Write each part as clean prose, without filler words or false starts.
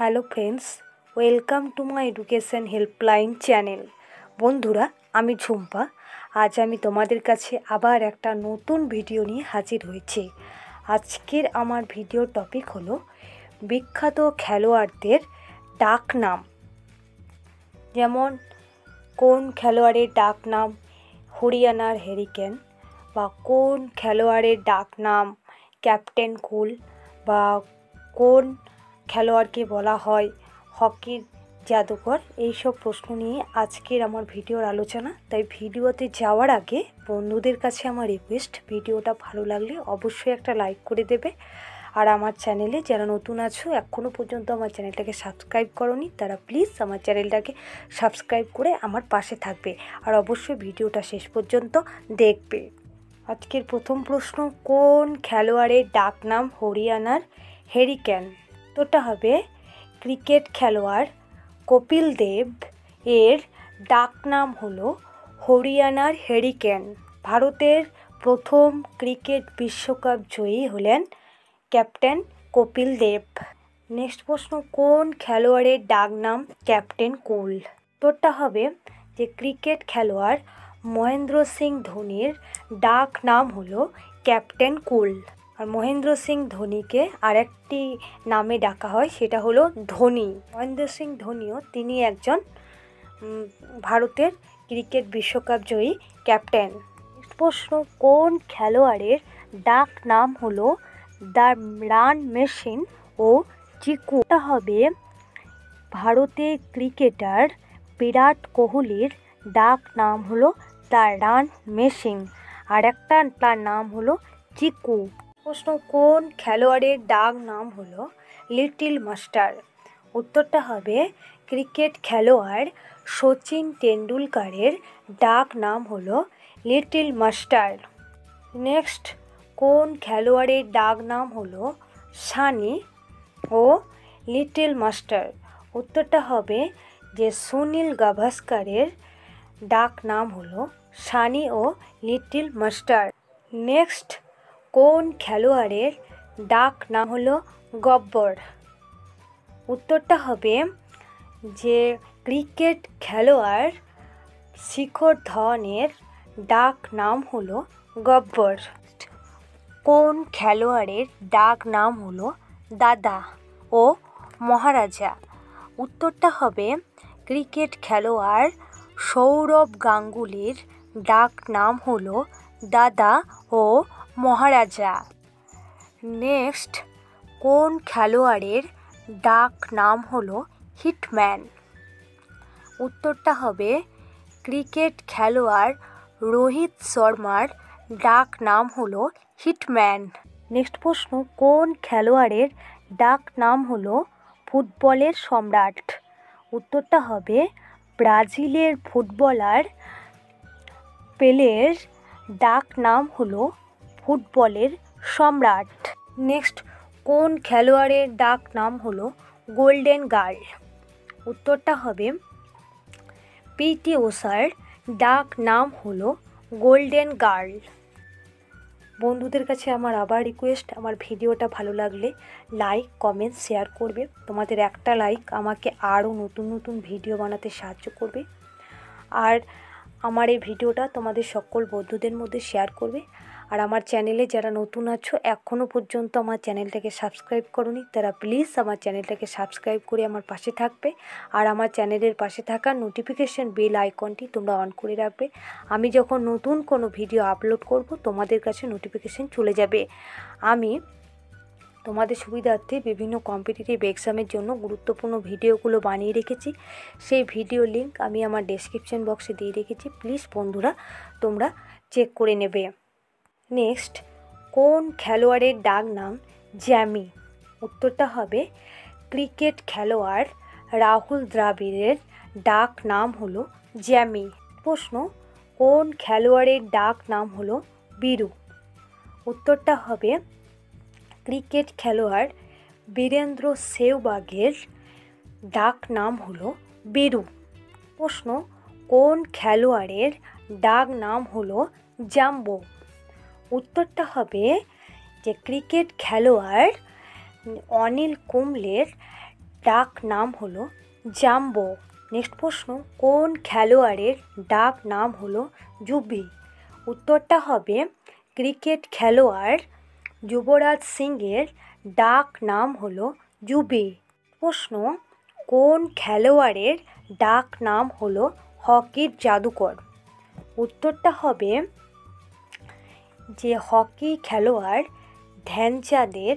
Hello friends, welcome to my education helpline channel. বন্ধুরা, আমি ঝুম্পা। আজ আমি তোমাদের কাছে আবার একটা নতুন ভিডিও নিয়ে হাজির হয়েছি। আজকের আমার ভিডিওর টপিক হলো বিখ্যাত খেলোয়াড়দের ডাক নাম। যেমন কোন খেলোয়াড়ের ডাক নাম হরিয়ানার হ্যারিকেন, বা কোন খেলোয়াড়ের ডাক নাম ক্যাপ্টেন কুল, বা কোন খেলোয়াড়কে বলা হয় হকির জাদুকর। এইসব প্রশ্ন নিয়ে আজকের আমার ভিডিওর আলোচনা। তাই ভিডিওতে যাওয়ার আগে বন্ধুদের কাছে আমার রিকোয়েস্ট, ভিডিওটা ভালো লাগলে অবশ্যই একটা লাইক করে দেবে। আর আমার চ্যানেলে যারা নতুন আছো, এখনও পর্যন্ত আমার চ্যানেলটাকে সাবস্ক্রাইব করোনি, তারা প্লিজ আমার চ্যানেলটাকে সাবস্ক্রাইব করে আমার পাশে থাকবে। আর অবশ্যই ভিডিওটা শেষ পর্যন্ত দেখবে। আজকের প্রথম প্রশ্ন, কোন খেলোয়াড়ের ডাক নাম হরিয়ানার হ্যারিকেন? তোটা হবে ক্রিকেট খেলোয়াড় কপিল দেব এর ডাক নাম হলো হরিয়ানার হ্যারিকেন। ভারতের প্রথম ক্রিকেট বিশ্বকাপ জয়ী হলেন ক্যাপ্টেন কপিল দেব। নেক্সট প্রশ্ন, কোন খেলোয়াড়ের ডাক নাম ক্যাপ্টেন কুল? তোরটা হবে যে ক্রিকেট খেলোয়াড় মহেন্দ্র সিং ধোনির ডাক নাম হলো ক্যাপ্টেন কুল। আর মহেন্দ্র সিং ধোনিকে আরেকটি নামে ডাকা হয়, সেটা হলো ধোনি। মহেন্দ্র সিং ধোনিও তিনি একজন ভারতের ক্রিকেট বিশ্বকাপ জয়ী ক্যাপ্টেন। নেক্সট প্রশ্ন, কোন খেলোয়াড়ের ডাক নাম হলো দ্য রান মেশিন ও চিকু? এটা হবে ভারতের ক্রিকেটার বিরাট কোহলির ডাক নাম হলো দ্য রান মেশিন, আর একটা তার নাম হলো চিকু। প্রশ্ন, কোন খেলোয়াড়ের ডাক নাম হলো লিটল মাস্টার? উত্তরটা হবে ক্রিকেট খেলোয়াড় সচিন টেন্ডুলকারের ডাক নাম হলো লিটল মাস্টার। নেক্সট, কোন খেলোয়াড়ের ডাক নাম হলো সানি ও লিটল মাস্টার? উত্তরটা হবে যে সুনীল গাভাস্কারের ডাক নাম হলো সানি ও লিটল মাস্টার। নেক্সট, কোন খেলোয়াড়ের ডাক নাম হলো গব্বর? উত্তরটা হবে যে ক্রিকেট খেলোয়াড় শিখর ধাওয়ানের ডাক নাম হলো গব্বর। কোন খেলোয়াড়ের ডাক নাম হলো দাদা ও মহারাজা? উত্তরটা হবে ক্রিকেট খেলোয়াড় সৌরভ গাঙ্গুলির ডাক নাম হলো দাদা ও মহারাজা। নেক্সট, কোন খেলোয়াড়ের ডাক নাম হলো হিটম্যান? উত্তরটা হবে ক্রিকেট খেলোয়াড় রোহিত শর্মার ডাক নাম হলো হিটম্যান। নেক্সট প্রশ্ন, কোন খেলোয়াড়ের ডাক নাম হলো ফুটবলের সম্রাট? উত্তরটা হবে ব্রাজিলের ফুটবলার পেলের ডাক নাম হলো ফুটবলের সম্রাট। নেক্সট, কোন খেলোয়াড়ের ডাক নাম হলো গোল্ডেন গার্ল? উত্তরটা হবে পিটি ঊষার ডাক নাম হলো গোল্ডেন গার্ল। বন্ধুদের কাছে আমার আবার রিকোয়েস্ট, আমার ভিডিওটা ভালো লাগলে লাইক, কমেন্ট, শেয়ার করবে। তোমাদের একটা লাইক আমাকে আরও নতুন নতুন ভিডিও বানাতে সাহায্য করবে। আর আমার এই ভিডিওটা তোমাদের সকল বন্ধুদের মধ্যে শেয়ার করবে। আর আমার চ্যানেলে যারা নতুন আছো, এখনও পর্যন্ত আমার চ্যানেলটাকে সাবস্ক্রাইব করোনি, তারা প্লিজ আমার চ্যানেলটাকে সাবস্ক্রাইব করে আমার পাশে থাকবে। আর আমার চ্যানেলের পাশে থাকা নোটিফিকেশন বেল আইকনটি তোমরা অন করে রাখবে। আমি যখন নতুন কোনো ভিডিও আপলোড করব, তোমাদের কাছে নোটিফিকেশন চলে যাবে। আমি তোমাদের সুবিধার্থে বিভিন্ন কম্পিটিটিভ এক্সামের জন্য গুরুত্বপূর্ণ ভিডিওগুলো বানিয়ে রেখেছি। সেই ভিডিও লিঙ্ক আমি আমার ডেসক্রিপশন বক্সে দিয়ে রেখেছি, প্লিজ বন্ধুরা তোমরা চেক করে নেবে। নেক্সট, কোন খেলোয়াড়ের ডাক নাম জ্যামি? উত্তরটা হবে ক্রিকেট খেলোয়াড় রাহুল দ্রাবিড়ের ডাক নাম হলো জ্যামি। প্রশ্ন, কোন খেলোয়াড়ের ডাক নাম হলো বীরু? উত্তরটা হবে ক্রিকেট খেলোয়াড় বীরেন্দ্র সেহবাগের ডাক নাম হলো বীরু। প্রশ্ন, কোন খেলোয়াড়ের ডাক নাম হলো জাম্বো? উত্তরটা হবে যে ক্রিকেট খেলোয়াড় অনিল কুম্বলের ডাক নাম হলো জাম্বো। নেক্সট প্রশ্ন, কোন খেলোয়াড়ের ডাক নাম হলো যুবি? উত্তরটা হবে ক্রিকেট খেলোয়াড় যুবরাজ সিংয়ের ডাক নাম হলো যুবি। প্রশ্ন, কোন খেলোয়াড়ের ডাক নাম হলো হকির জাদুকর? উত্তরটা হবে যে হকি খেলোয়াড় ধ্যানচাঁদের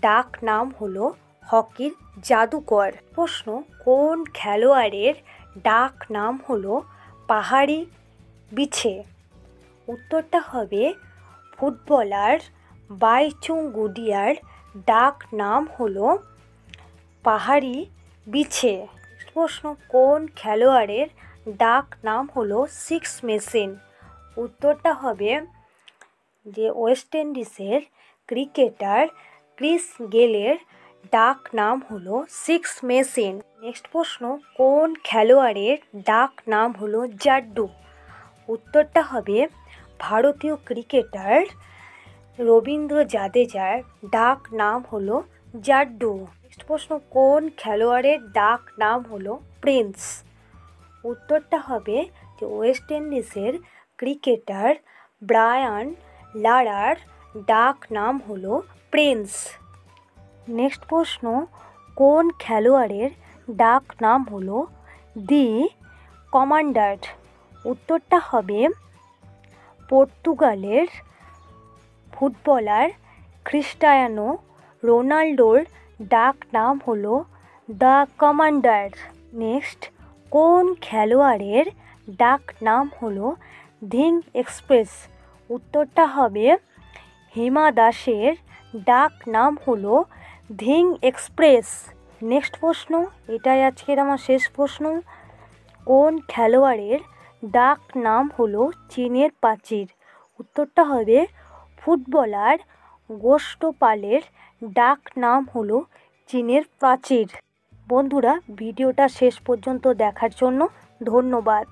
ডাক নাম হলো হকির জাদুকর। প্রশ্ন, কোন খেলোয়াড়ের ডাক নাম হলো পাহাড়ি বিছে? উত্তরটা হবে ফুটবলার বাইচুং ভুটিয়ার ডাক নাম হলো পাহাড়ি বিছে। প্রশ্ন, কোন খেলোয়াড়ের ডাক নাম হলো সিক্স মেশিন? উত্তরটা হবে যে ওয়েস্ট ইন্ডিজের ক্রিকেটার ক্রিস গেলের ডাক নাম হলো সিক্স মেশিন। নেক্সট প্রশ্ন, কোন খেলোয়াড়ের ডাক নাম হলো জাড্ডু? উত্তরটা হবে ভারতীয় ক্রিকেটার রবীন্দ্র জাদেজার ডাক নাম হলো জাড্ডু। নেক্সট প্রশ্ন, কোন খেলোয়াড়ের ডাক নাম হলো প্রিন্স? উত্তরটা হবে যে ওয়েস্ট ইন্ডিজের ক্রিকেটার ব্রায়ান লারার ডাক নাম হলো প্রিন্স। নেক্সট প্রশ্ন, কোন খেলোয়াড়ের ডাক নাম হলো দি কমান্ডার? উত্তরটা হবে পর্তুগালের ফুটবলার ক্রিস্টিয়ানো রোনাল্ডোর ডাক নাম হলো দ্য কমান্ডার। নেক্সট, কোন খেলোয়াড়ের ডাক নাম হলো ধিং এক্সপ্রেস? উত্তরটা হবে হিমা দাসের ডাক নাম হলো ধিং এক্সপ্রেস। নেক্সট প্রশ্ন, এটাই আজকের আমার শেষ প্রশ্ন, কোন খেলোয়াড়ের ডাক নাম হলো চীনের প্রাচীর? উত্তরটা হবে ফুটবলার গোষ্ঠপালের ডাক নাম হলো চীনের প্রাচীর। বন্ধুরা, ভিডিওটা শেষ পর্যন্ত দেখার জন্য ধন্যবাদ।